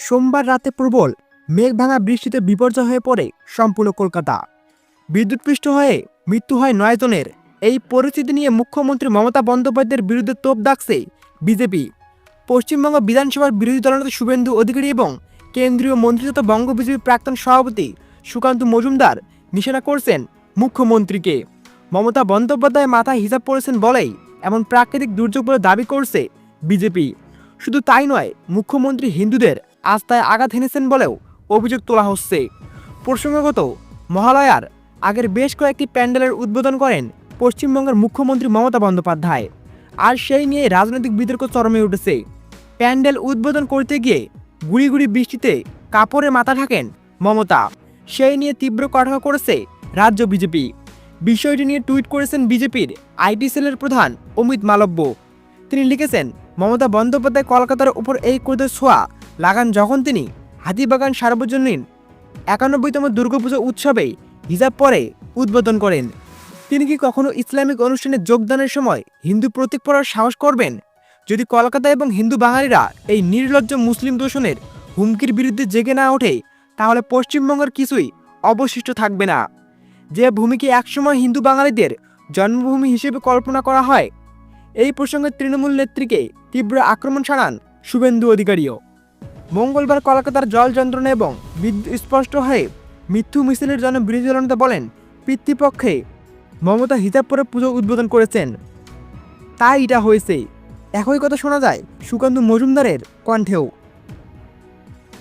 সোমবার রাতে প্রবল মেঘ ভাঙা বৃষ্টিতে বিপর্যয় হয়ে পড়ে সম্পূর্ণ কলকাতা। বিদ্যুৎপৃষ্ট হয়ে মৃত্যু হয় 9 জনের। এই পরিস্থিতি নিয়ে মুখ্যমন্ত্রী মমতা বন্দ্যোপাধ্যায়ের বিরুদ্ধে তোপ দাগছে বিজেপি। পশ্চিমবঙ্গ বিধানসভার বিরোধী দলনেতা শুভেন্দু অধিকারী এবং কেন্দ্রীয় মন্ত্রী তথা বঙ্গ বিজেপির প্রাক্তন সভাপতি সুকান্ত মজুমদার নিশানা করছেন মুখ্যমন্ত্রীকে। মমতা বন্দ্যোপাধ্যায় মাথায় হিসাব পড়েছেন বলেই এমন প্রাকৃতিক দুর্যোগ বলে দাবি করছে বিজেপি। শুধু তাই নয়, মুখ্যমন্ত্রী হিন্দুদের আস্থায় আঘাত হেনেছেন বলেও অভিযোগ তোলা হচ্ছে। প্রসঙ্গগত, মহালয়ার আগের বেশ কয়েকটি প্যান্ডেলের উদ্বোধন করেন পশ্চিমবঙ্গের মুখ্যমন্ত্রী মমতা বন্দ্যোপাধ্যায়। আর সেই নিয়ে রাজনৈতিক বিতর্ক চরমে উঠেছে। প্যান্ডেল উদ্বোধন করতে গিয়ে গুড়ি গুড়ি বৃষ্টিতে কাপড়ে মাথা ঢাকেন মমতা। সেই নিয়ে তীব্র কটাক্ষ করেছে রাজ্য বিজেপি। বিষয়টি নিয়ে টুইট করেছেন বিজেপির আইটি সেলের প্রধান অমিত মালব্য। তিনি লিখেছেন, মমতা বন্দ্যোপাধ্যায় কলকাতার উপর এই ক্রোধের ছোঁয়া লাগান যখন তিনি হাতিবাগান সার্বজনীন 91তম দুর্গাপুজো উৎসবে হিজাব পরে উদ্বোধন করেন। তিনি কি কখনো ইসলামিক অনুষ্ঠানে যোগদানের সময় হিন্দু প্রতীক পরার সাহস করবেন? যদি কলকাতা এবং হিন্দু বাঙালিরা এই নির্লজ্জ মুসলিম দূষণের হুমকির বিরুদ্ধে জেগে না ওঠে, তাহলে পশ্চিমবঙ্গের কিছুই অবশিষ্ট থাকবে না। যে ভূমিকে একসময় হিন্দু বাঙালিদের জন্মভূমি হিসেবে কল্পনা করা হয়। এই প্রসঙ্গে তৃণমূল নেত্রীকে তীব্র আক্রমণ শানান শুভেন্দু অধিকারীও। মঙ্গলবার কলকাতার জল যন্ত্রণা এবং বিদ্যুৎ স্পষ্ট হয়ে মৃত্যু মিছিলের জন্য বিরোধী দলনেতা বলেন, পিতৃপক্ষে মমতা হিজাব পরে পুজো উদ্বোধন করেছেন, তাই এটা হয়েছে। একই কথা শোনা যায় সুকান্ত মজুমদারের কণ্ঠেও।